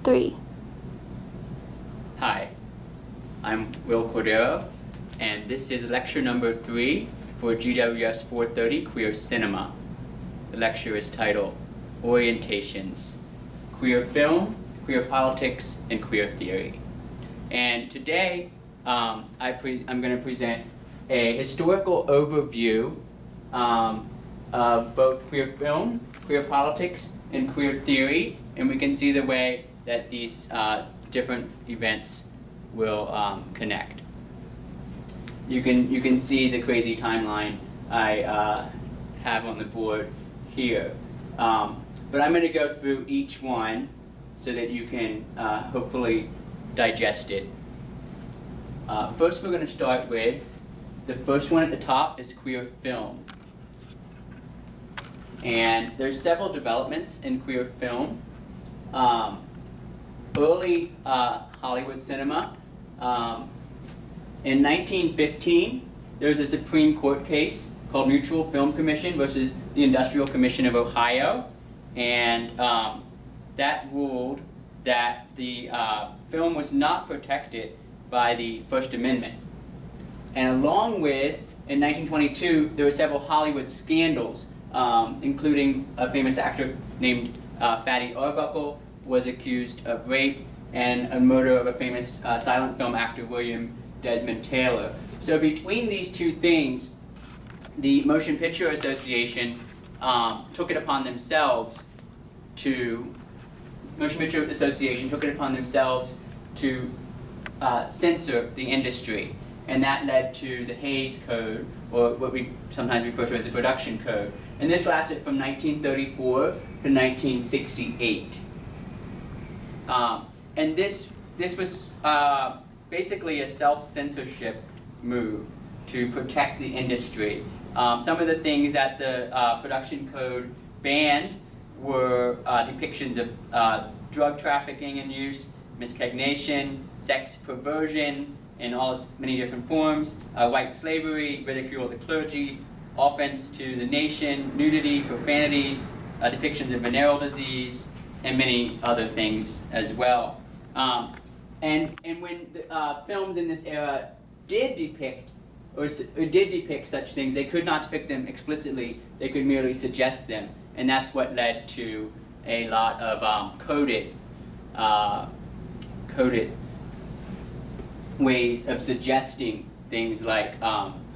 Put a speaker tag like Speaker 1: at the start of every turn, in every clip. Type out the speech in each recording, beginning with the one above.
Speaker 1: 3.
Speaker 2: Hi, I'm Will Cordeiro, and this is lecture number 3 for GWS 430 Queer Cinema. The lecture is titled Orientations, Queer Film, Queer Politics, and Queer Theory. And today I'm going to present a historical overview of both queer film, queer politics, and queer theory, and we can see the way that these different events will connect. You can see the crazy timeline I have on the board here, but I'm going to go through each one so that you can hopefully digest it. First, we're going to start with the first one at the top is queer film. And there's several developments in queer film. Early Hollywood cinema. In 1915, there was a Supreme Court case called Mutual Film Commission versus the Industrial Commission of Ohio. And that ruled that the film was not protected by the First Amendment. And along with, in 1922, there were several Hollywood scandals, including a famous actor named Fatty Arbuckle was accused of rape, and a murder of a famous silent film actor, William Desmond Taylor. So between these two things, the Motion Picture Association took it upon themselves to censor the industry. And that led to the Hays Code, or what we sometimes refer to as the Production Code. And this lasted from 1934 to 1968. And this was basically a self-censorship move to protect the industry. Some of the things that the Production Code banned were depictions of drug trafficking and use, miscegnation, sex perversion in all its many different forms, white slavery, ridicule of the clergy, offense to the nation, nudity, profanity, depictions of venereal disease, and many other things as well. And when the films in this era did depict such things, they could not depict them explicitly, they could merely suggest them. And that's what led to a lot of coded ways of suggesting things like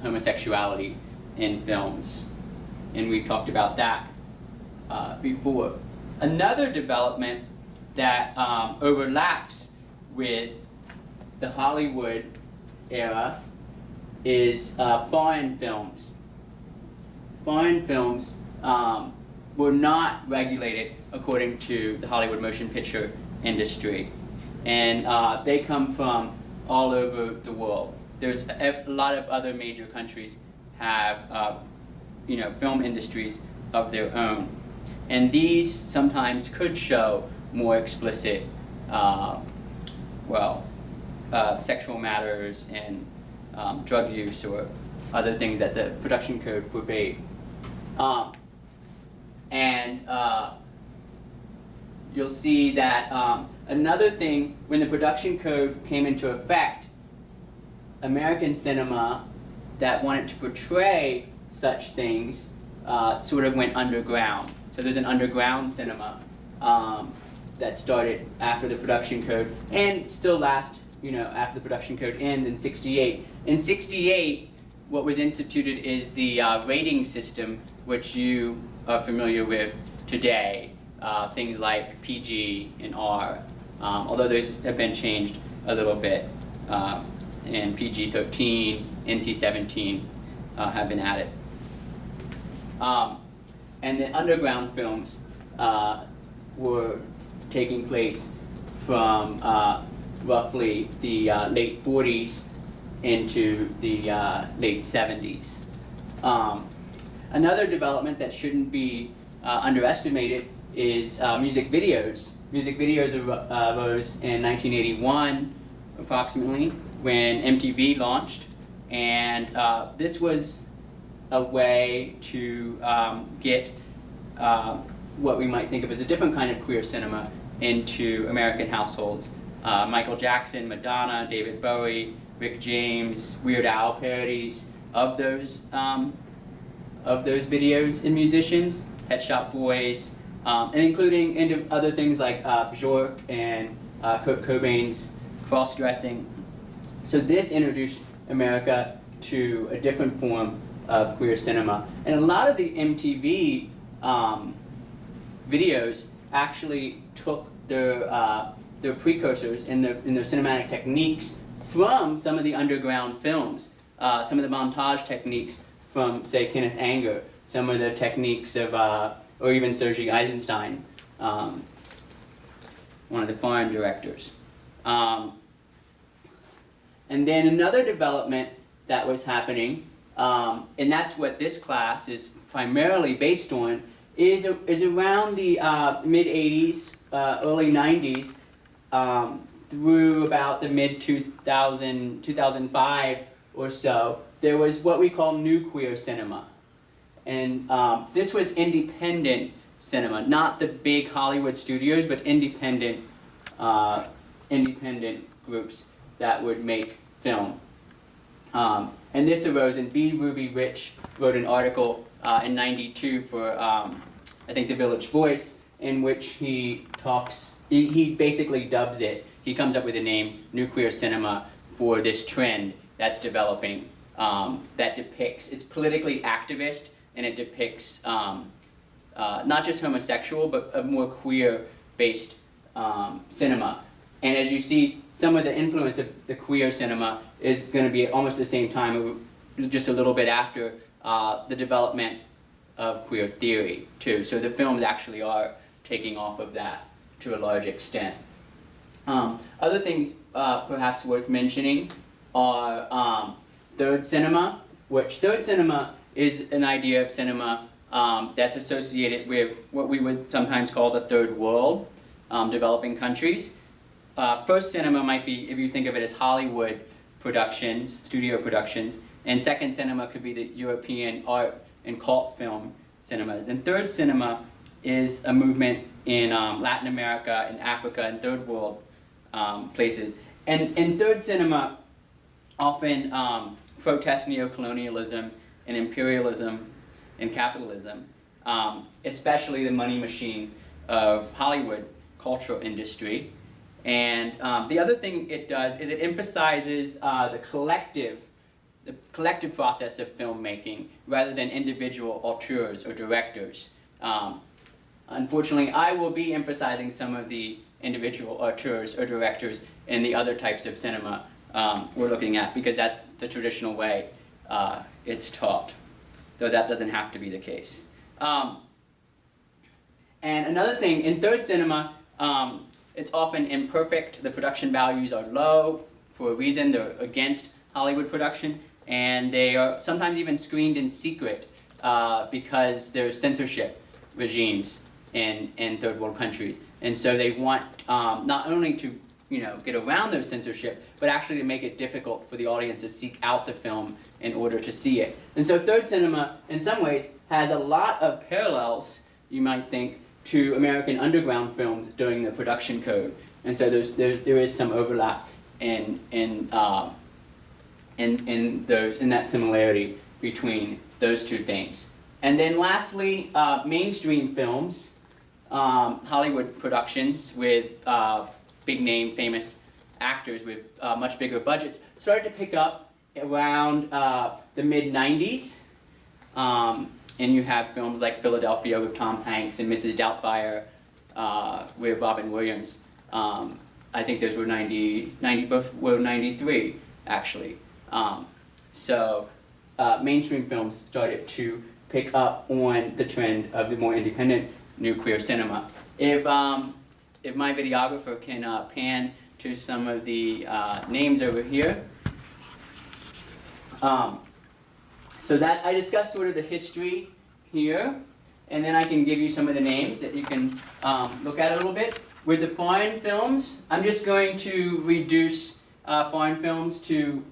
Speaker 2: homosexuality in films. And we talked about that before. Another development that overlaps with the Hollywood era is foreign films. Foreign films were not regulated according to the Hollywood motion picture industry. And they come from all over the world. There's a lot of other major countries have film industries of their own. And these sometimes could show more explicit sexual matters and drug use or other things that the Production Code forbade. You'll see that another thing, when the Production Code came into effect, American cinema that wanted to portray such things sort of went underground. So there's an underground cinema that started after the Production Code and still lasts, after the Production Code ends in '68. In '68, what was instituted is the rating system, which you are familiar with today. Things like PG and R, although those have been changed a little bit, and PG-13, NC-17 have been added. And the underground films were taking place from roughly the late 40s into the late 70s. Another development that shouldn't be underestimated is music videos. Music videos arose in 1981, approximately, when MTV launched. And this was a way to get what we might think of as a different kind of queer cinema into American households. Michael Jackson, Madonna, David Bowie, Rick James, Weird Al parodies of those videos and musicians, Pet Shop Boys, and including into other things like Bjork and Kurt Cobain's cross-dressing. So this introduced America to a different form of queer cinema. And a lot of the MTV videos actually took their precursors in their cinematic techniques from some of the underground films, some of the montage techniques from, say, Kenneth Anger, some of the techniques of, or even Sergei Eisenstein, one of the foreign directors. And then another development that was happening, and that's what this class is primarily based on, is around the mid-'80s, early '90s, through about the mid-2005 or so, there was what we call new queer cinema. And this was independent cinema, not the big Hollywood studios, but independent groups that would make film. And this arose, and B. Ruby Rich wrote an article in '92 for, I think, The Village Voice, in which he talks, he basically dubs it, he comes up with the name New Queer Cinema for this trend that's developing, that depicts, it's politically activist, and it depicts not just homosexual, but a more queer-based cinema. And as you see, some of the influence of the queer cinema is going to be at almost the same time, just a little bit after the development of queer theory, too. So the films actually are taking off of that to a large extent. Other things perhaps worth mentioning are third cinema, which third cinema is an idea of cinema that's associated with what we would sometimes call the third world, developing countries. First cinema might be, if you think of it as Hollywood productions, studio productions, and second cinema could be the European art and cult film cinemas. And third cinema is a movement in Latin America and Africa and third world places. And third cinema often protests neocolonialism and imperialism and capitalism, especially the money machine of Hollywood cultural industry. And the other thing it does is it emphasizes the collective process of filmmaking rather than individual auteurs or directors. Unfortunately, I will be emphasizing some of the individual auteurs or directors in the other types of cinema we're looking at, because that's the traditional way it's taught, though that doesn't have to be the case. And another thing, in third cinema, it's often imperfect. The production values are low for a reason. They're against Hollywood production, and they are sometimes even screened in secret because there's censorship regimes in third world countries. And so they want not only to get around those censorship, but actually to make it difficult for the audience to seek out the film in order to see it. And so third cinema, in some ways, has a lot of parallels, you might think, to American underground films during the production code. And so there is some overlap in that similarity between those two things. And then lastly, mainstream films, Hollywood productions with big name famous actors with much bigger budgets started to pick up around the mid-90s. And you have films like Philadelphia with Tom Hanks and Mrs. Doubtfire with Robin Williams. I think those were both were 93, actually. So mainstream films started to pick up on the trend of the more independent new queer cinema. If my videographer can pan to some of the names over here. So that I discussed sort of the history here, and then I can give you some of the names that you can look at a little bit. With the foreign films, I'm just going to reduce foreign films to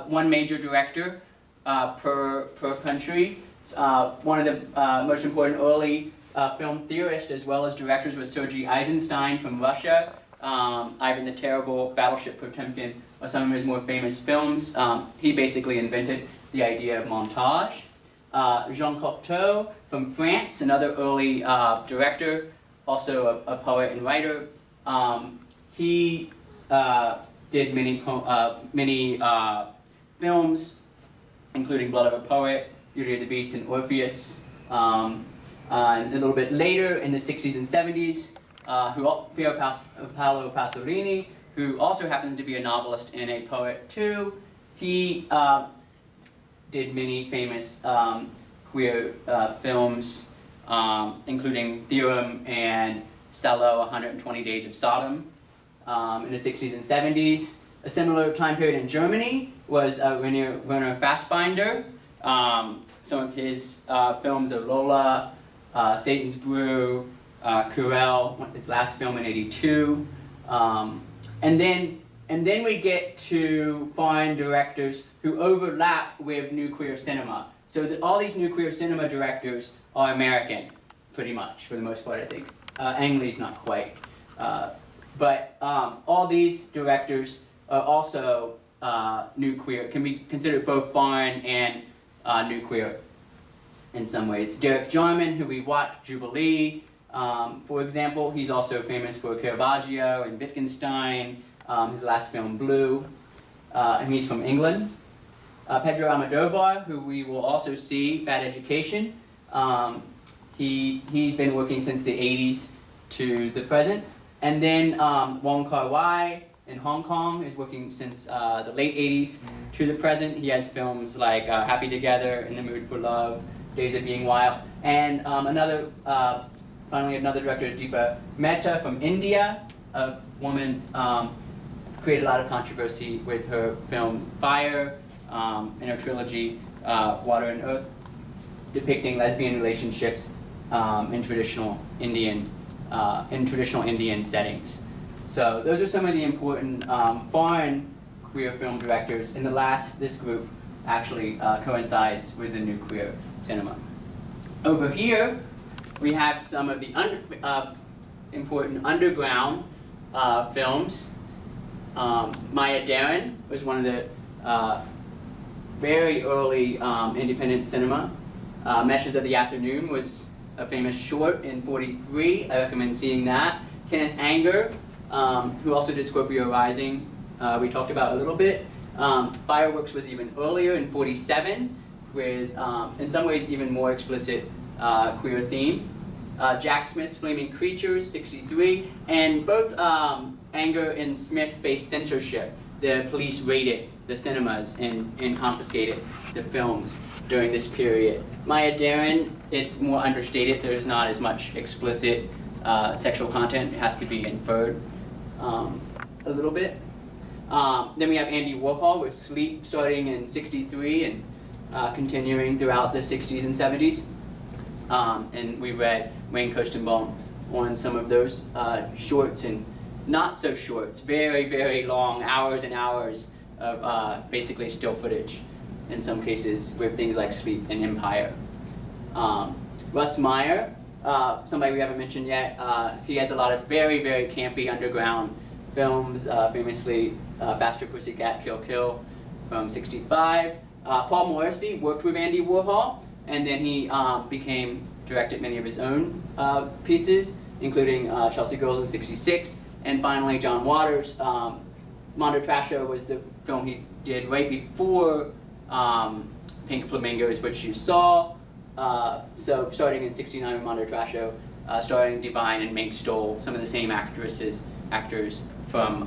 Speaker 2: one major director per country. One of the most important early film theorists as well as directors was Sergei Eisenstein from Russia. Ivan the Terrible, Battleship Potemkin are some of his more famous films. He basically invented the idea of montage. Jean Cocteau from France, another early director, also a poet and writer. He did many films, including Blood of a Poet, Beauty of the Beast, and Orpheus. And a little bit later, in the 60s and 70s, Paolo Pasolini, who also happens to be a novelist and a poet too, he did many famous queer films, including Theorem and Salo, 120 Days of Sodom, in the 60s and 70s. A similar time period in Germany was Werner Fassbinder. Some of his films are Lola, Satan's Brew, Curel, his last film in '82. And then we get to foreign directors who overlap with new queer cinema. So all these new queer cinema directors are American, pretty much, for the most part, I think. Ang Lee's not quite. But all these directors are also new queer, can be considered both foreign and new queer in some ways. Derek Jarman, who we watched, Jubilee, for example, he's also famous for Caravaggio and Wittgenstein, his last film, Blue, and he's from England. Pedro Almodovar, who we will also see, Bad Education. He's been working since the 80s to the present. And then Wong Kar-wai in Hong Kong is working since the late 80s to the present. He has films like Happy Together, In the Mood for Love, Days of Being Wild. And finally another director, Deepa Mehta from India, a woman created a lot of controversy with her film Fire, in her trilogy Water and Earth, depicting lesbian relationships in traditional Indian settings. So those are some of the important foreign queer film directors. In this group actually coincides with the new queer cinema. Over here, we have some of the important underground films. Maya Deren was one of the very early independent cinema. Meshes of the Afternoon was a famous short in '43. I recommend seeing that. Kenneth Anger, who also did Scorpio Rising, we talked about a little bit. Fireworks was even earlier in '47, with, in some ways, even more explicit queer theme. Jack Smith's Flaming Creatures, '63, and both Anger and Smith faced censorship. The police raided the cinemas and confiscated the films during this period. Maya Deren, it's more understated. There's not as much explicit sexual content. It has to be inferred a little bit. Then we have Andy Warhol with Sleep, starting in '63 and continuing throughout the '60s and '70s. And we read Wayne Kirstenbaum on some of those shorts and not so shorts, very, very long, hours and hours of basically still footage in some cases with things like Sleep and Empire. Russ Meyer, somebody we haven't mentioned yet, he has a lot of very, very campy underground films, famously Faster Pussycat Kill Kill from '65. Paul Morrissey worked with Andy Warhol, and then he directed many of his own pieces, including Chelsea Girls in '66, and finally John Waters. Mondo Trasho was the film he did right before Pink Flamingos, which you saw. So starting in '69 with Mondo Trasho, starring Divine and Mink Stoll, some of the same actors from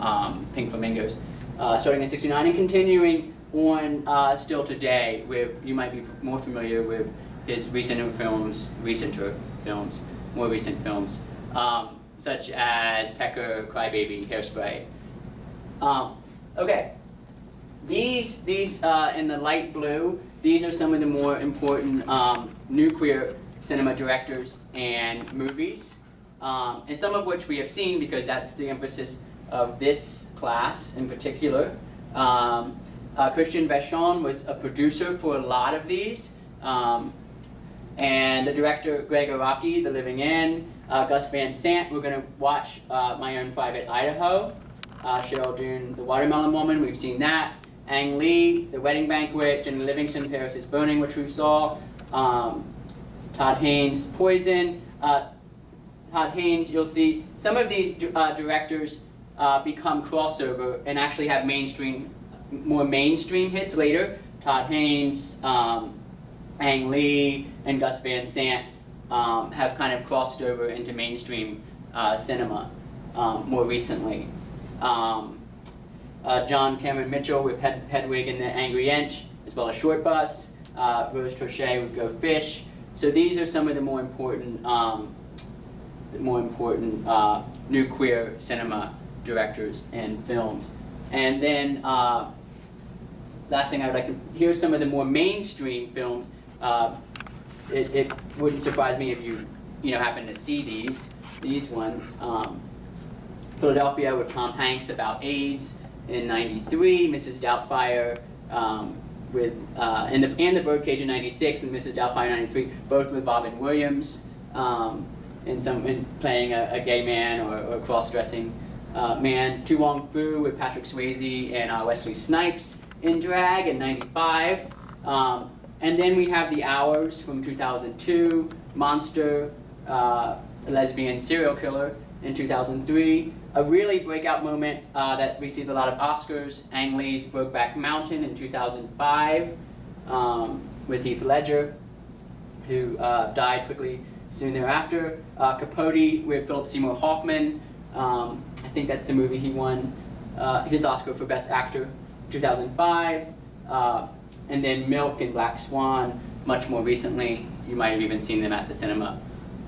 Speaker 2: Pink Flamingos, starting in '69 and continuing on still today. You might be more familiar with his more recent films, such as Pecker, Crybaby, Hairspray. Okay, these in the light blue, these are some of the more important new queer cinema directors and movies, and some of which we have seen because that's the emphasis of this class in particular. Christian Vachon was a producer for a lot of these. And the director, Greg Araki, The Living End, Gus Van Sant, we're going to watch My Own Private Idaho, Cheryl Dunne, The Watermelon Woman, we've seen that, Ang Lee, The Wedding Banquet, Jenny Livingston, Paris is Burning, which we saw, Todd Haynes, Poison. Todd Haynes, you'll see some of these directors become crossover and actually have more mainstream hits later. Todd Haynes, Ang Lee, and Gus Van Sant have kind of crossed over into mainstream cinema more recently. John Cameron Mitchell with Hedwig and the Angry Inch, as well as Short Bus. Rose Trochet with Go Fish. So these are some of the more important new queer cinema directors and films. And then last thing I would like to, here's some of the more mainstream films. It wouldn't surprise me if you happen to see these ones. Philadelphia with Tom Hanks about AIDS in '93, Mrs. Doubtfire and the Birdcage in '96, and Mrs. Doubtfire in '93, both with Robin Williams, in playing a gay man or cross-dressing man. Tu Wong Fu with Patrick Swayze and Wesley Snipes in drag in '95. And then we have The Hours from 2002, Monster, a lesbian serial killer in 2003. A really breakout moment that received a lot of Oscars, Ang Lee's Brokeback Mountain in 2005 with Heath Ledger, who died quickly soon thereafter. Capote with Philip Seymour Hoffman. I think that's the movie he won his Oscar for Best Actor, 2005. And then Milk and Black Swan, much more recently. You might have even seen them at the cinema.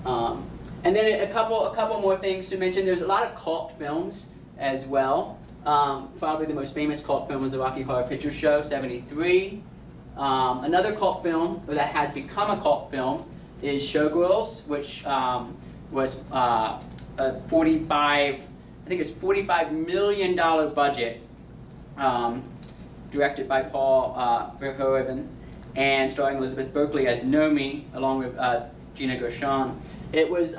Speaker 2: And then a couple more things to mention. There's a lot of cult films as well. Probably the most famous cult film was the Rocky Horror Picture Show, '73. Another cult film that has become a cult film is Showgirls, which was a $45 million budget, directed by Paul Verhoeven, and starring Elizabeth Berkley as Nomi, along with Gina Gershon. It was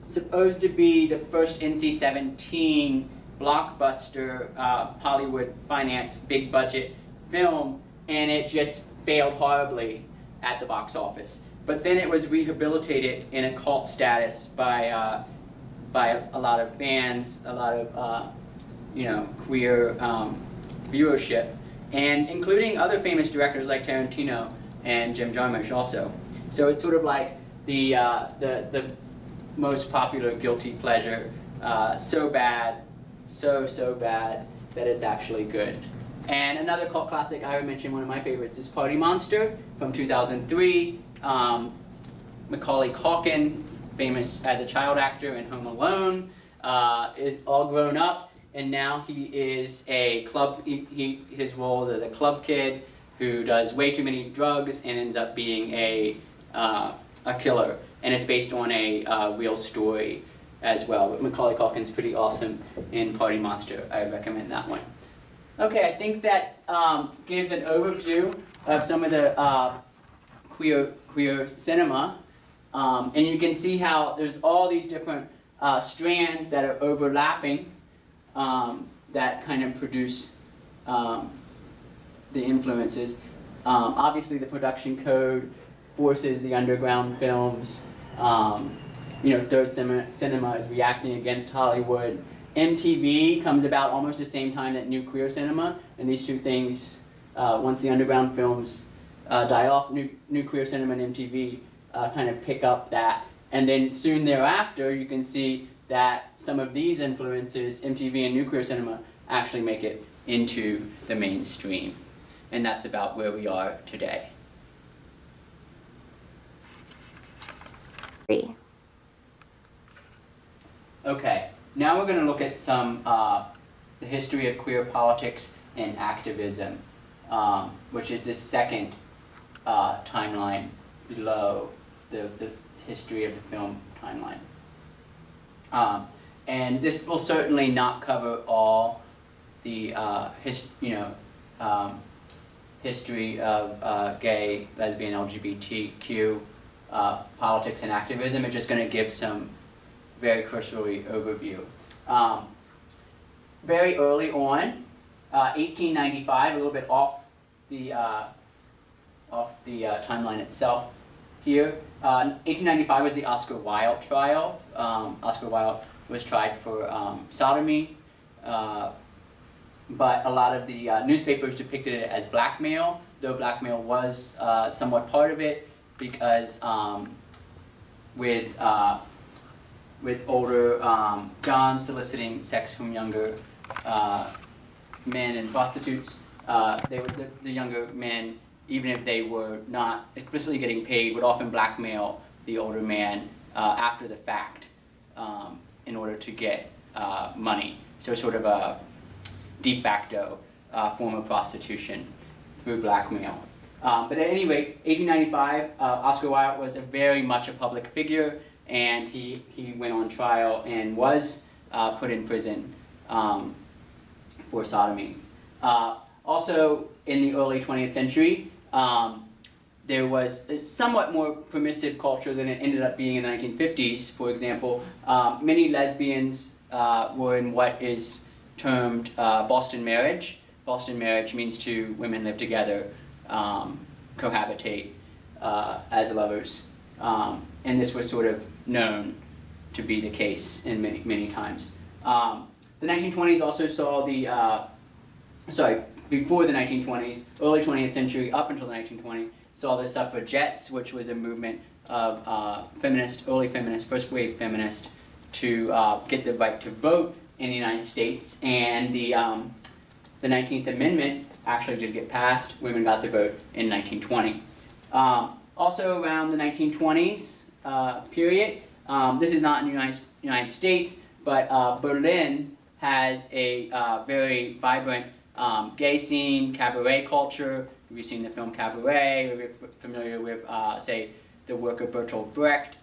Speaker 2: supposed to be the first NC-17 blockbuster Hollywood-financed big-budget film, and it just failed horribly at the box office. But then it was rehabilitated in a cult status by a lot of fans, a lot of queer viewership, and including other famous directors like Tarantino and Jim Jarmusch also. So it's sort of like the most popular guilty pleasure, so bad, so bad that it's actually good. And another cult classic I would mention, one of my favorites, is Party Monster from 2003. Macaulay Culkin, famous as a child actor in Home Alone, is all grown up, and now he is a club. His role is as a club kid who does way too many drugs and ends up being a killer. And it's based on a real story as well. But Macaulay Culkin's pretty awesome in Party Monster. I recommend that one. Okay, I think that gives an overview of some of the queer cinema. And you can see how there's all these different strands that are overlapping that kind of produce the influences. Obviously, the production code forces the underground films. Third cinema is reacting against Hollywood. MTV comes about almost the same time that new queer cinema, and these two things, once the underground films die off, new queer cinema and MTV kind of pick up that. And then soon thereafter, you can see that some of these influences, MTV and new queer cinema, actually make it into the mainstream. And that's about where we are today. Okay, now we're going to look at some the history of queer politics and activism, which is this second timeline below the history of the film timeline. And this will certainly not cover all the history of gay, lesbian, LGBTQ politics and activism. I'm just going to give some very cursory overview. Very early on, 1895, a little bit off the timeline itself here. 1895 was the Oscar Wilde trial. Oscar Wilde was tried for sodomy, but a lot of the newspapers depicted it as blackmail, though blackmail was somewhat part of it, because with older John soliciting sex from younger men and prostitutes, the younger men, even if they were not explicitly getting paid, would often blackmail the older man after the fact in order to get money. So sort of a de facto form of prostitution through blackmail. But at any rate, 1895, Oscar Wilde was very much a public figure, and he went on trial and was put in prison for sodomy. Also, in the early 20th century, there was a somewhat more permissive culture than it ended up being in the 1950s. For example, many lesbians were in what is termed Boston marriage. Boston marriage means two women live together, cohabitate as lovers. And this was sort of known to be the case in many times. The 1920s also saw before the 1920s, early 20th century up until the 1920s, saw the suffragettes, which was a movement of early feminists, first wave feminists, to get the right to vote in the United States. And the 19th Amendment actually did get passed. Women got the vote in 1920. Also around the 1920s period, this is not in the United States, but Berlin has a very vibrant gay scene, cabaret culture. If you've seen the film Cabaret, or you're familiar with, say, the work of Bertolt Brecht,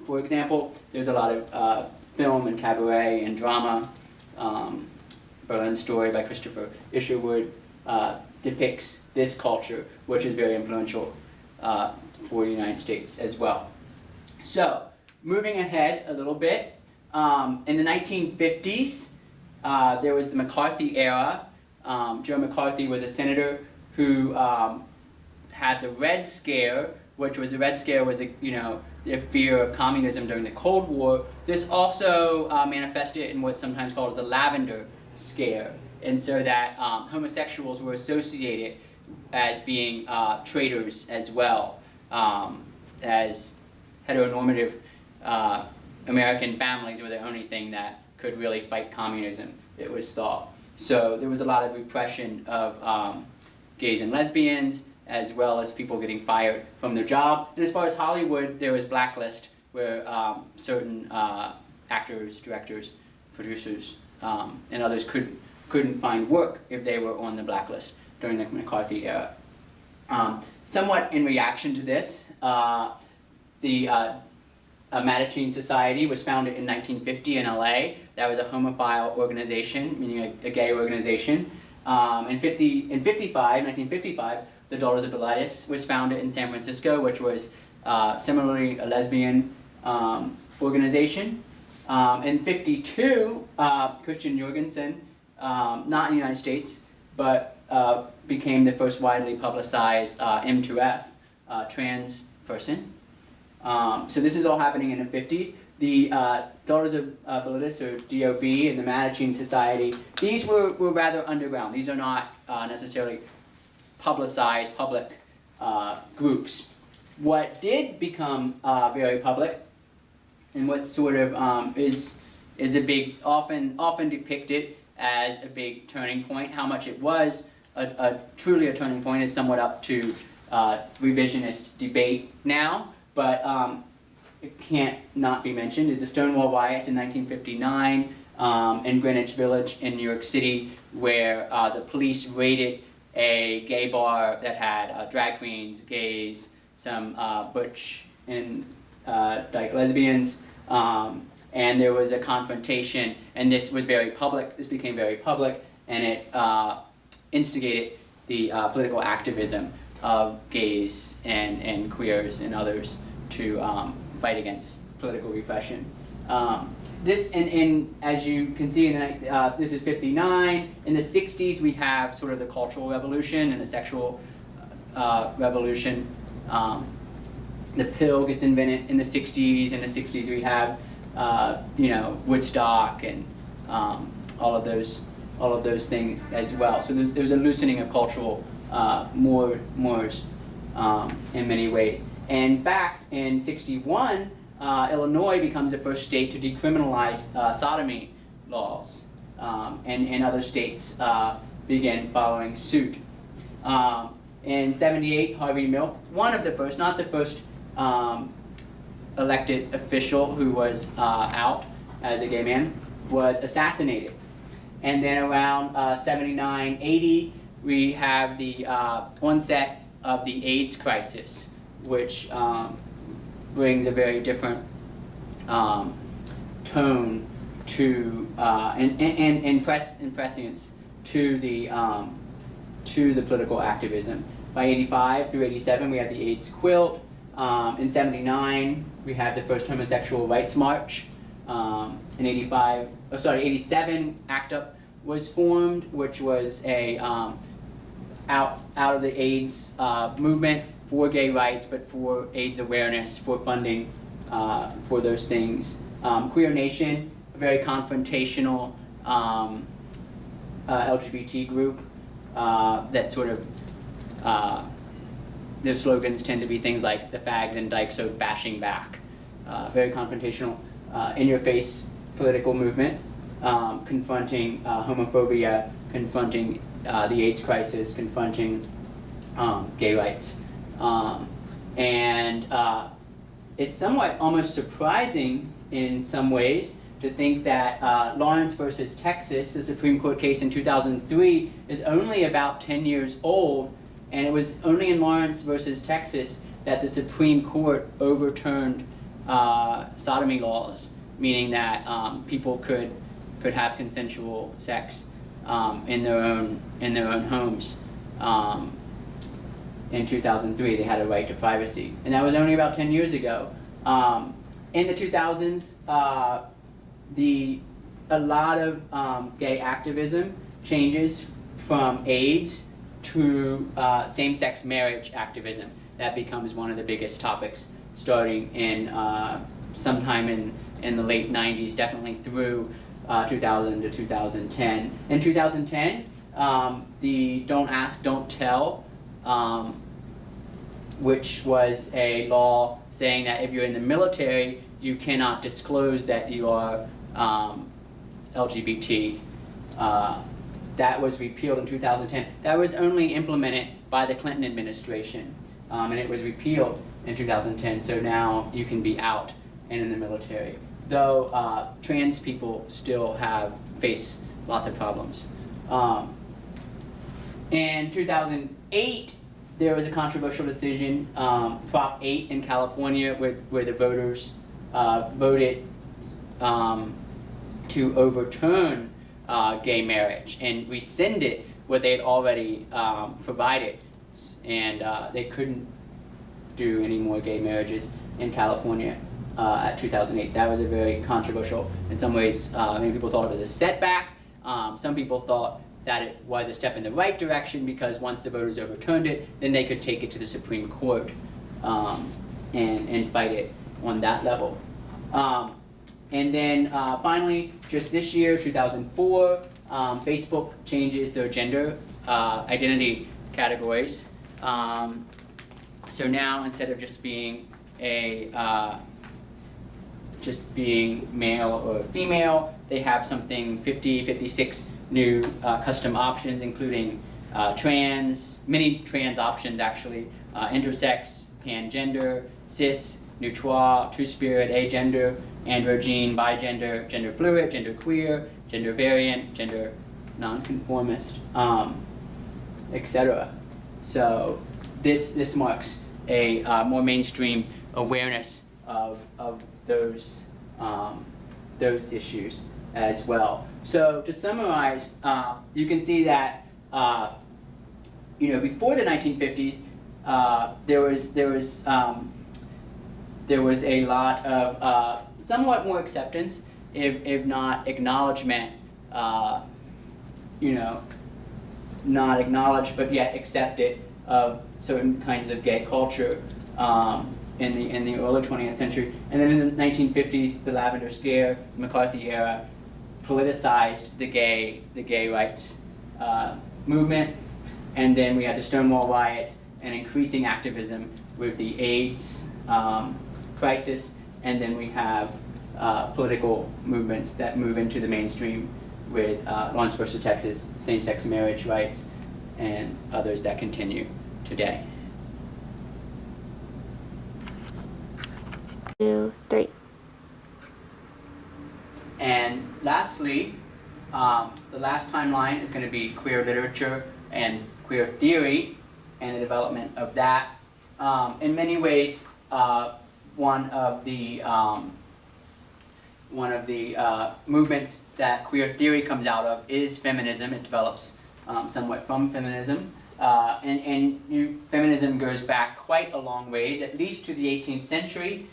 Speaker 2: for example, there's a lot of film and cabaret and drama. Berlin Story by Christopher Isherwood depicts this culture, which is very influential for the United States as well. So, moving ahead a little bit, in the 1950s, there was the McCarthy era. Joe McCarthy was a senator who had the Red Scare, which was the fear of communism during the Cold War. This also manifested in what's sometimes called as the Lavender Scare, and so that homosexuals were associated as being traitors as well, as heteronormative American families were the only thing that could really fight communism, it was thought. So there was a lot of repression of gays and lesbians, as well as people getting fired from their job. And as far as Hollywood, there was blacklist, where certain actors, directors, producers, and others couldn't find work if they were on the blacklist during the McCarthy era. Somewhat in reaction to this, the Mattachine Society was founded in 1950 in LA. That was a homophile organization, meaning a gay organization. In 1955, the Daughters of Bilitis was founded in San Francisco, which was similarly a lesbian organization. In 52, Christian Jorgensen, not in the United States, but became the first widely publicized M2F trans person. So this is all happening in the 50s. The Daughters of Bilitis, or DOB, and the Mattachine Society, these were rather underground. These are not necessarily publicized public groups. What did become very public, and what sort of is a big, often depicted as a big turning point. How much it was truly a turning point is somewhat up to revisionist debate now, but it can't not be mentioned, is the Stonewall riots in 1959 in Greenwich Village in New York City, where the police raided a gay bar that had drag queens, gays, some butch and dyke lesbians, and there was a confrontation, and this was very public. This became very public, and it instigated the political activism of gays and queers and others fight against political repression. This, as you can see, this is 59. In the 60s, we have sort of the cultural revolution and the sexual revolution. The pill gets invented in the 60s. In the 60s, we have, Woodstock and all of those things as well. So there's a loosening of cultural mores in many ways. And in fact, in 61, Illinois becomes the first state to decriminalize sodomy laws, and other states begin following suit. In 78, Harvey Milk, one of the first, not the first elected official who was out as a gay man, was assassinated. And then around 79, 80, we have the onset of the AIDS crisis, which brings a very different tone to and prescience to the political activism. By 85 through 87, we have the AIDS quilt. In 79, we have the first homosexual rights march. In 87, ACT UP was formed, which was a out of the AIDS movement for gay rights, but for AIDS awareness, for funding for those things. Queer Nation, a very confrontational LGBT group that sort of, their slogans tend to be things like the fags and dykes are bashing back. Very confrontational, in-your-face political movement, confronting homophobia, confronting the AIDS crisis, confronting gay rights. It's somewhat almost surprising in some ways to think that Lawrence versus Texas, the Supreme Court case in 2003, is only about 10 years old, and it was only in Lawrence versus Texas that the Supreme Court overturned sodomy laws, meaning that people could have consensual sex in their own homes. In 2003, they had a right to privacy, and that was only about 10 years ago. In the 2000s, a lot of gay activism changes from AIDS to same-sex marriage activism. That becomes one of the biggest topics, starting in sometime in the late 90s, definitely through 2000 to 2010. In 2010, the Don't Ask, Don't Tell, which was a law saying that if you're in the military, you cannot disclose that you are LGBT. That was repealed in 2010. That was only implemented by the Clinton administration, and it was repealed in 2010, so now you can be out and in the military. Though trans people still face lots of problems. In 2008, there was a controversial decision, Prop 8 in California, where the voters voted to overturn gay marriage and rescinded what they had already provided, and they couldn't do any more gay marriages in California at 2008. That was a very controversial, in some ways, many people thought it was a setback. Some people thought that it was a step in the right direction because once the voters overturned it, then they could take it to the Supreme Court and fight it on that level. And then finally, just this year, 2004, Facebook changes their gender identity categories. So now, instead of just being being male or female, they have something 56 new custom options, including many trans options actually, intersex, pangender, cis, neutral, two-spirit, agender, androgyne, bigender, gender fluid, gender queer, gender variant, gender nonconformist, etc. So this marks a more mainstream awareness of those issues as well. So to summarize, you can see that before the 1950s, there was there was a lot of somewhat more acceptance, if not acknowledgement, not acknowledged but yet accepted of certain kinds of gay culture in the early 20th century. And then in the 1950s, the Lavender Scare, McCarthy era, politicized the gay rights movement. And then we had the Stonewall riots and increasing activism with the AIDS crisis. And then we have political movements that move into the mainstream with Lawrence versus Texas, same-sex marriage rights, and others that continue today.
Speaker 1: 2, 3.
Speaker 2: And lastly, the last timeline is going to be queer literature and queer theory and the development of that. In many ways, one of the movements that queer theory comes out of is feminism. It develops somewhat from feminism. Feminism goes back quite a long ways, at least to the 18th century,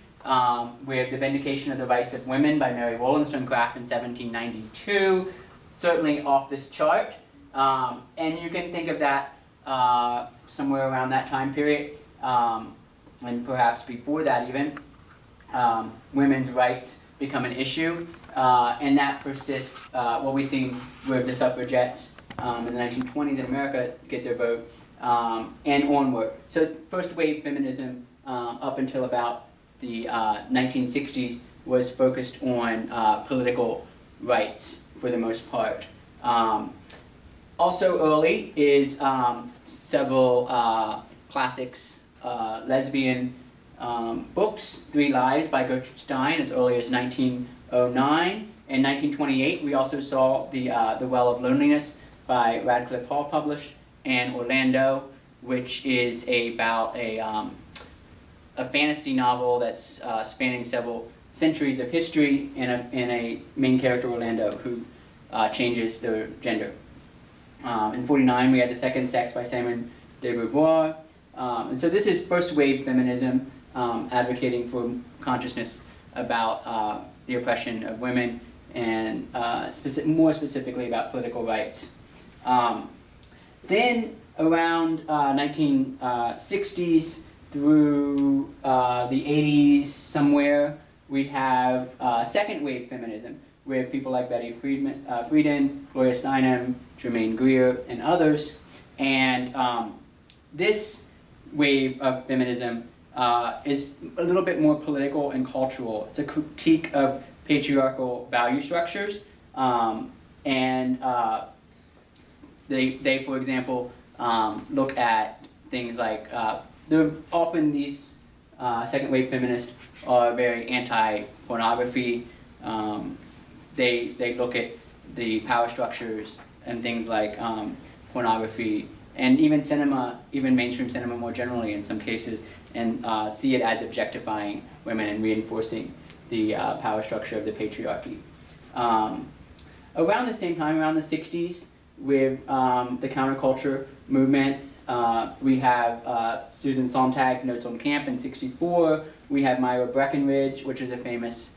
Speaker 2: with the Vindication of the Rights of Women by Mary Wollstonecraft in 1792, certainly off this chart. And you can think of that somewhere around that time period, and perhaps before that even, women's rights become an issue, and that persists. What we've seen with the suffragettes in the 1920s in America get their vote, and onward. So first wave feminism up until about the 1960s was focused on political rights for the most part. Also early is several classics, lesbian books. 3 Lives by Gertrude Stein as early as 1909. In 1928 we also saw the Well of Loneliness by Radcliffe Hall published, and Orlando, which is about a fantasy novel that's spanning several centuries of history in a main character, Orlando, who changes their gender. In 49 we had The Second Sex by Simone de Beauvoir. And so this is first wave feminism, advocating for consciousness about the oppression of women and more specifically about political rights. Then around 1960s through the 80s somewhere, we have second wave feminism with people like Betty Friedan, Gloria Steinem, Germaine Greer, and others. And this wave of feminism is a little bit more political and cultural. It's a critique of patriarchal value structures, and they, for example, look at things like, often these second wave feminists are very anti-pornography. They look at the power structures and things like pornography, and even cinema, even mainstream cinema more generally in some cases, and see it as objectifying women and reinforcing the power structure of the patriarchy. Around the same time, around the 60s, with the counterculture movement, we have Susan Sontag's Notes on Camp in 64. We have Myra Breckinridge, which is a famous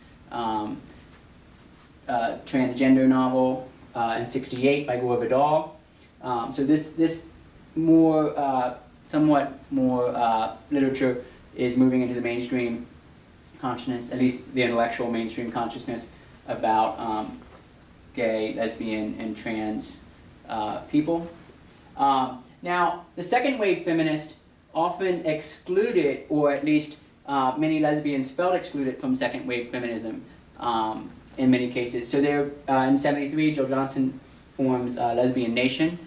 Speaker 2: transgender novel in 68 by Gore Vidal. So this more, somewhat more literature is moving into the mainstream consciousness, at least the intellectual mainstream consciousness about gay, lesbian, and trans people. Now, the second wave feminists often excluded, or at least many lesbians felt excluded from second wave feminism in many cases. So there, in 73, Jill Johnson forms Lesbian Nation.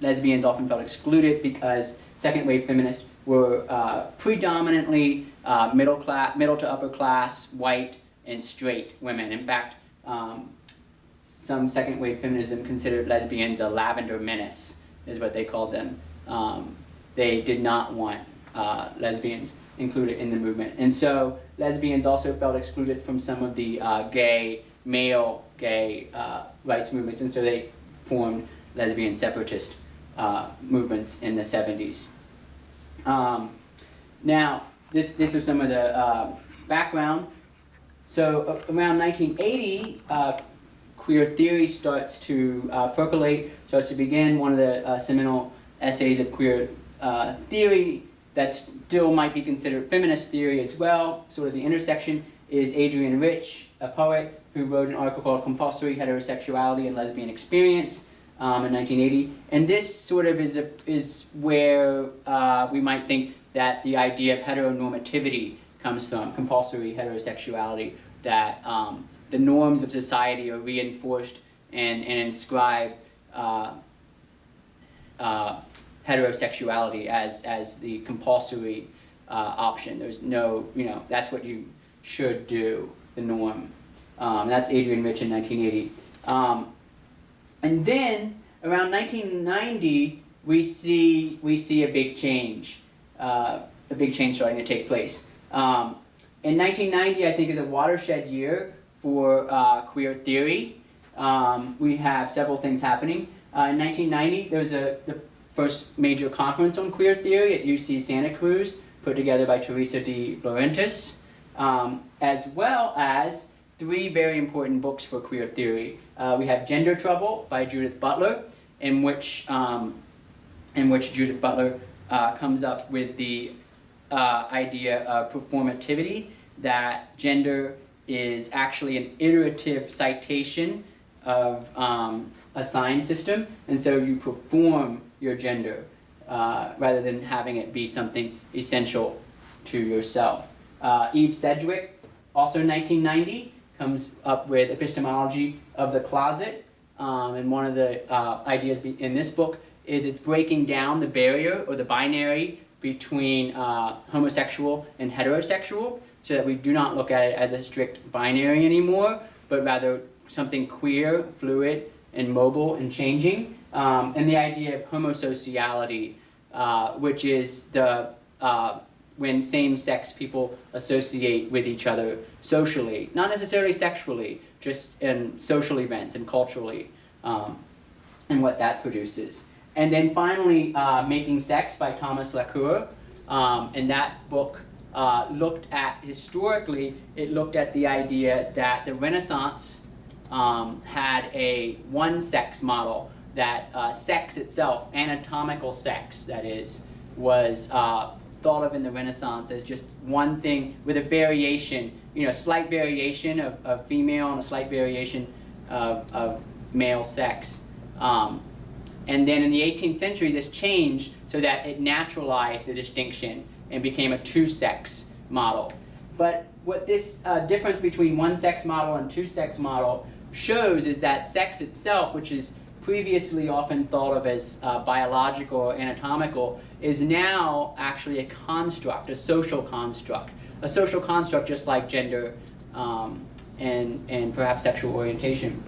Speaker 2: Lesbians often felt excluded because second wave feminists were predominantly middle to upper class, white, and straight women. In fact, some second wave feminism considered lesbians a lavender menace, is what they called them. They did not want lesbians included in the movement. And so lesbians also felt excluded from some of the male gay rights movements, and so they formed lesbian separatist movements in the 70s. Now, this was some of the background. So around 1980, queer theory starts to percolate, starts to begin. One of the seminal essays of queer theory that still might be considered feminist theory as well, sort of the intersection, is Adrienne Rich, a poet who wrote an article called Compulsory, Heterosexuality and Lesbian Experience in 1980. And this sort of is where we might think that the idea of heteronormativity comes from, compulsory heterosexuality, that the norms of society are reinforced and inscribe heterosexuality as the compulsory option. There's no, that's what you should do, the norm. That's Adrienne Rich in 1980. And then around 1990, we see a big change starting to take place. In 1990, I think, is a watershed year for queer theory. We have several things happening. In 1990, there was the first major conference on queer theory at UC Santa Cruz, put together by Teresa de Laurentis, as well as 3 very important books for queer theory. We have Gender Trouble by Judith Butler, in which Judith Butler comes up with the idea of performativity, that gender is actually an iterative citation of a sign system, and so you perform your gender rather than having it be something essential to yourself. Eve Sedgwick, also 1990, comes up with Epistemology of the Closet, and one of the ideas in this book is it's breaking down the barrier or the binary between homosexual and heterosexual, so that we do not look at it as a strict binary anymore, but rather something queer, fluid, and mobile and changing. And the idea of homosociality, which is the when same-sex people associate with each other socially, not necessarily sexually, just in social events and culturally, and what that produces. And then finally, Making Sex by Thomas Lecours. And that book historically, it looked at the idea that the Renaissance had a one-sex model, that sex itself, anatomical sex, that is, was thought of in the Renaissance as just one thing with a variation, slight variation of female and a slight variation of male sex. And then in the 18th century, this changed so that it naturalized the distinction and became a two-sex model. But what this difference between one-sex model and two-sex model shows is that sex itself, which is previously often thought of as biological or anatomical, is now actually a construct, a social construct. A social construct just like gender and perhaps sexual orientation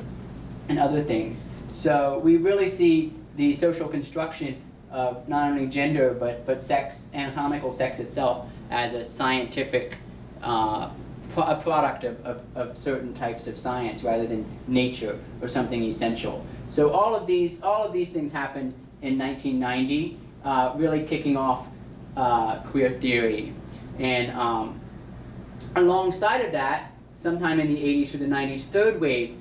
Speaker 2: and other things. So we really see the social construction of not only gender but sex, anatomical sex itself, as a scientific a product of certain types of science rather than nature or something essential. So all of these things happened in 1990, really kicking off queer theory. And alongside of that, sometime in the 80s through the 90s, third wave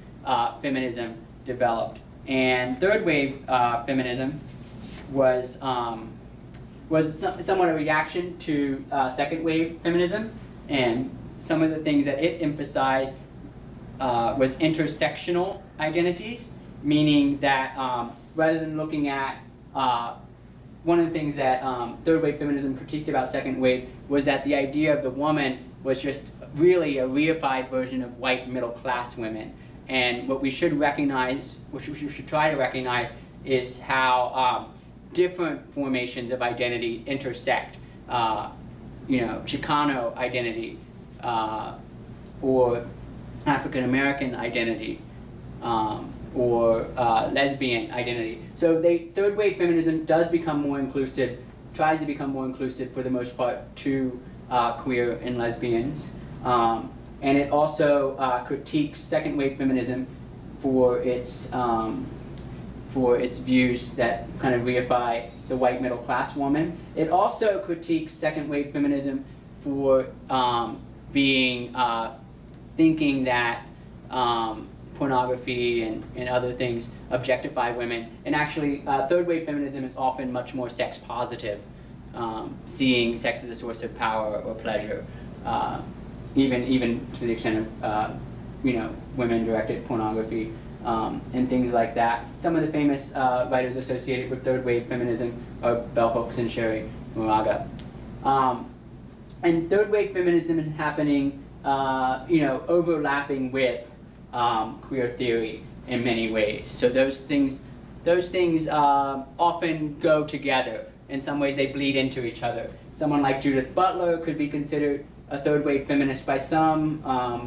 Speaker 2: feminism developed. And third wave feminism was somewhat a reaction to second wave feminism, and some of the things that it emphasized was intersectional identities, meaning that rather than looking at one of the things that third wave feminism critiqued about second wave was that the idea of the woman was just really a reified version of white middle class women. And what we should recognize, which we should try to recognize, is how different formations of identity intersect. Chicano identity, or African American identity, or lesbian identity. So third wave feminism does become more inclusive, tries to become more inclusive for the most part to queer and lesbians. And it also critiques second wave feminism for its views that kind of reify the white middle class woman. It also critiques second wave feminism for thinking that pornography and other things objectify women. And actually, third wave feminism is often much more sex positive, seeing sex as a source of power or pleasure, even to the extent of women directed pornography and things like that. Some of the famous writers associated with third wave feminism are Bell Hooks and Sherry Moraga. And third wave feminism is happening, overlapping with queer theory in many ways. So those things often go together. In some ways, they bleed into each other. Someone like Judith Butler could be considered a third wave feminist by some,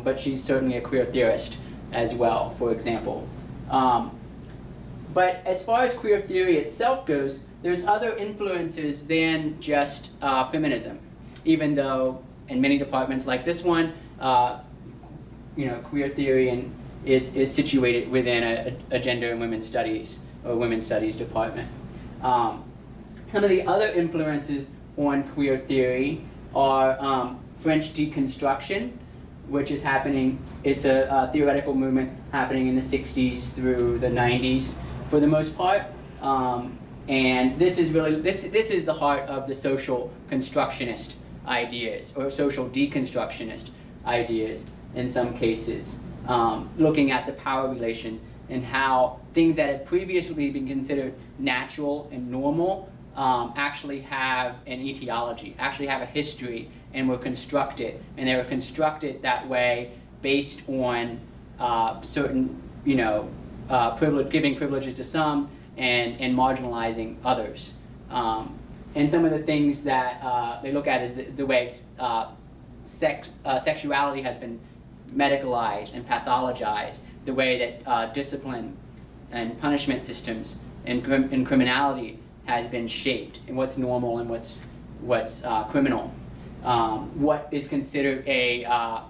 Speaker 2: but she's certainly a queer theorist as well, for example. But as far as queer theory itself goes, there's other influences than just feminism, even though in many departments like this one, queer theory is situated within a gender and women's studies or women's studies department. Some of the other influences on queer theory are French Deconstruction, which is happening. It's a theoretical movement happening in the 60s through the 90s for the most part. And this is really, this is the heart of the social constructionist ideas, or social deconstructionist ideas in some cases, looking at the power relations and how things that had previously been considered natural and normal actually have an etiology, actually have a history, and were constructed. And they were constructed that way based on certain, giving privileges to some and marginalizing others. And some of the things that they look at is the way sexuality has been medicalized and pathologized, the way that discipline and punishment systems and criminality has been shaped, and what's normal and what's criminal. What is considered a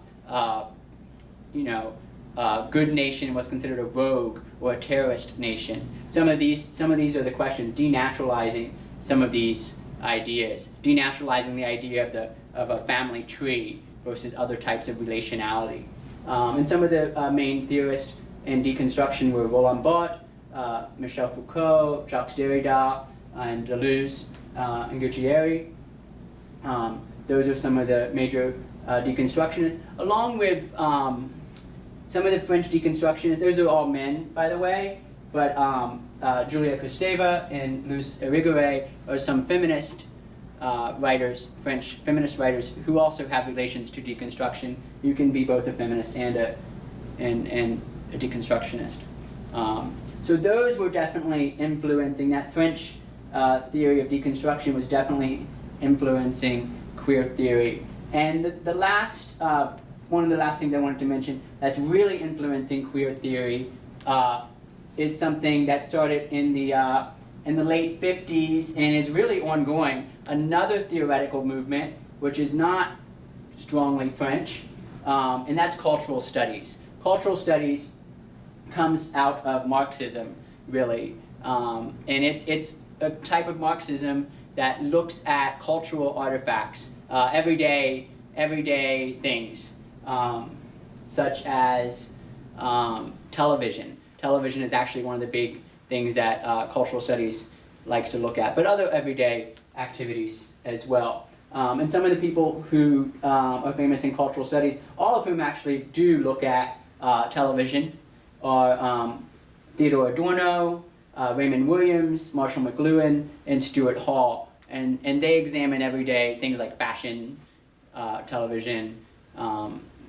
Speaker 2: good nation and what's considered a rogue or a terrorist nation. Some of these are the questions, denaturalizing some of these ideas, denaturalizing the idea of a family tree versus other types of relationality. And some of the main theorists in deconstruction were Roland Barthes, Michel Foucault, Jacques Derrida, and Deleuze and Guattari. Those are some of the major deconstructionists, along with some of the French deconstructionists. Those are all men, by the way, but Julia Kristeva and Luce Irigaray are some feminist writers, French feminist writers, who also have relations to deconstruction. You can be both a feminist and a deconstructionist. So those were definitely influencing. That French theory of deconstruction was definitely influencing queer theory. And the last, one of the last things I wanted to mention that's really influencing queer theory is something that started in the late 50s and is really ongoing. Another theoretical movement, which is not strongly French, and that's cultural studies. Cultural studies comes out of Marxism, really, and it's a type of Marxism that looks at cultural artifacts, everyday things, such as television. Television is actually one of the big things that cultural studies likes to look at, but other everyday activities as well. And some of the people who are famous in cultural studies, all of whom actually do look at television, are Theodore Adorno, Raymond Williams, Marshall McLuhan, and Stuart Hall. And they examine everyday things like fashion, television,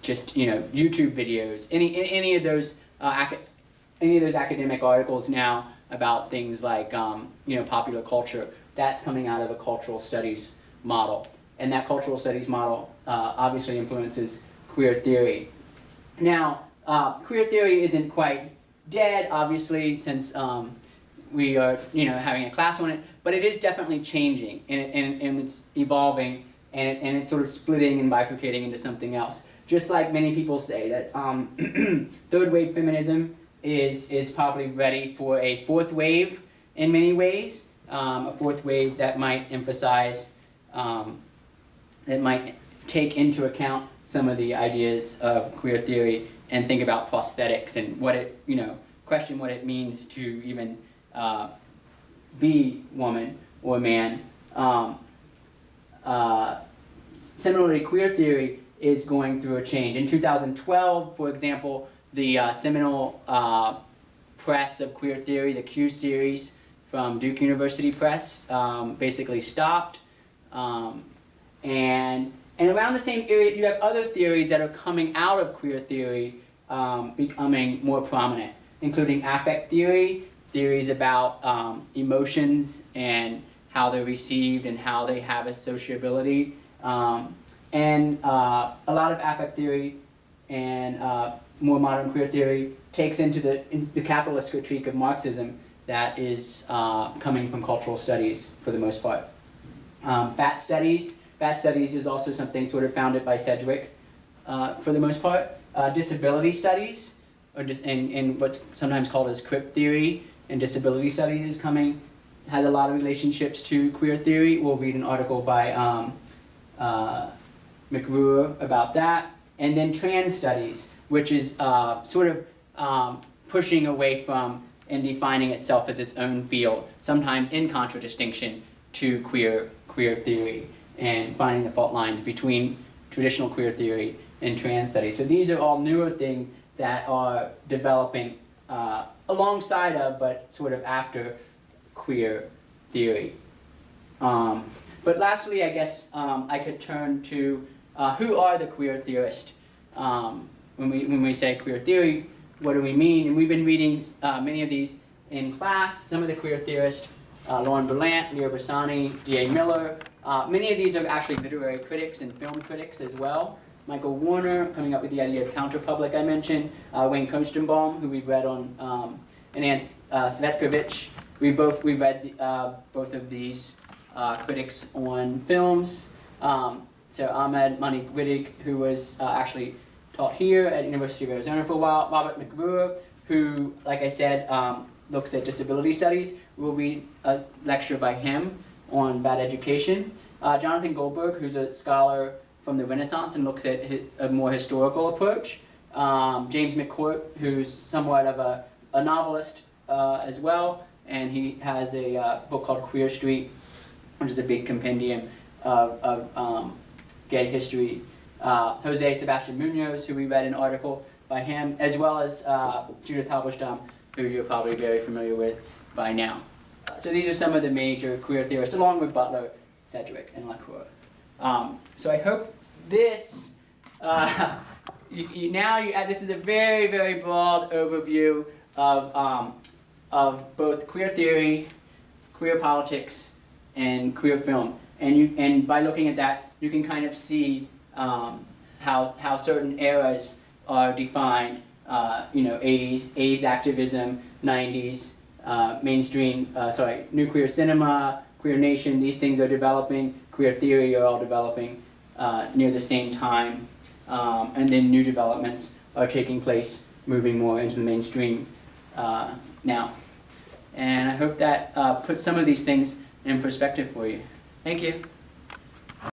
Speaker 2: just YouTube videos, any of those academic articles now about things like popular culture. That's coming out of a cultural studies model, and that cultural studies model obviously influences queer theory. Now, queer theory isn't quite dead, obviously, since we are having a class on it, but it is definitely changing, and it's evolving, and it's sort of splitting and bifurcating into something else. Just like many people say that third wave feminism is probably ready for a fourth wave in many ways, a fourth wave that might emphasize, that might take into account some of the ideas of queer theory and think about prosthetics and what it, question what it means to even be woman or man. Similarly, queer theory is going through a change. In 2012, for example, the seminal press of queer theory, the Q series from Duke University Press, basically stopped. And around the same period, you have other theories that are coming out of queer theory becoming more prominent, including affect theory, theories about emotions and how they're received and how they have a sociability. And a lot of affect theory and more modern queer theory takes into the capitalist critique of Marxism that is coming from cultural studies for the most part. Fat studies is also something sort of founded by Sedgwick for the most part. Disability studies, or and what's sometimes called as crip theory, and disability studies is coming, has a lot of relationships to queer theory. We'll read an article by McRuer about that. And then trans studies, which is sort of pushing away from and defining itself as its own field, sometimes in contradistinction to queer theory, and finding the fault lines between traditional queer theory and trans studies. So these are all newer things that are developing alongside of, but sort of after, queer theory. But lastly, I guess I could turn to who are the queer theorists? When we say queer theory, what do we mean? And we've been reading many of these in class. Some of the queer theorists, Lauren Berlant, Leah Bassani, D.A. Miller. Many of these are actually literary critics and film critics as well. Michael Warner, coming up with the idea of counterpublic I mentioned. Wayne Koestenbaum, who we've read on, and Anne Svetkovich. We've read both of these critics on films. So Ahmed Manik-Wittig, who was actually taught here at University of Arizona for a while. Robert McRuer, who, like I said, looks at disability studies. We'll read a lecture by him on bad education. Jonathan Goldberg, who's a scholar from the Renaissance and looks at a more historical approach. James McCourt, who's somewhat of a novelist as well, and he has a book called Queer Street, which is a big compendium of gay history. Jose Sebastian Munoz, who we read an article by him, as well as Judith Halberstam, who you're probably very familiar with by now. So these are some of the major queer theorists, along with Butler, Sedgwick, and Lecours. So I hope this, this is a very, very broad overview of both queer theory, queer politics, and queer film. And by looking at that, you can kind of see how certain eras are defined. 80s, AIDS activism, 90s, nuclear cinema, queer nation. These things are developing. Queer theory are all developing near the same time, and then new developments are taking place, moving more into the mainstream now. And I hope that puts some of these things in perspective for you. Thank you.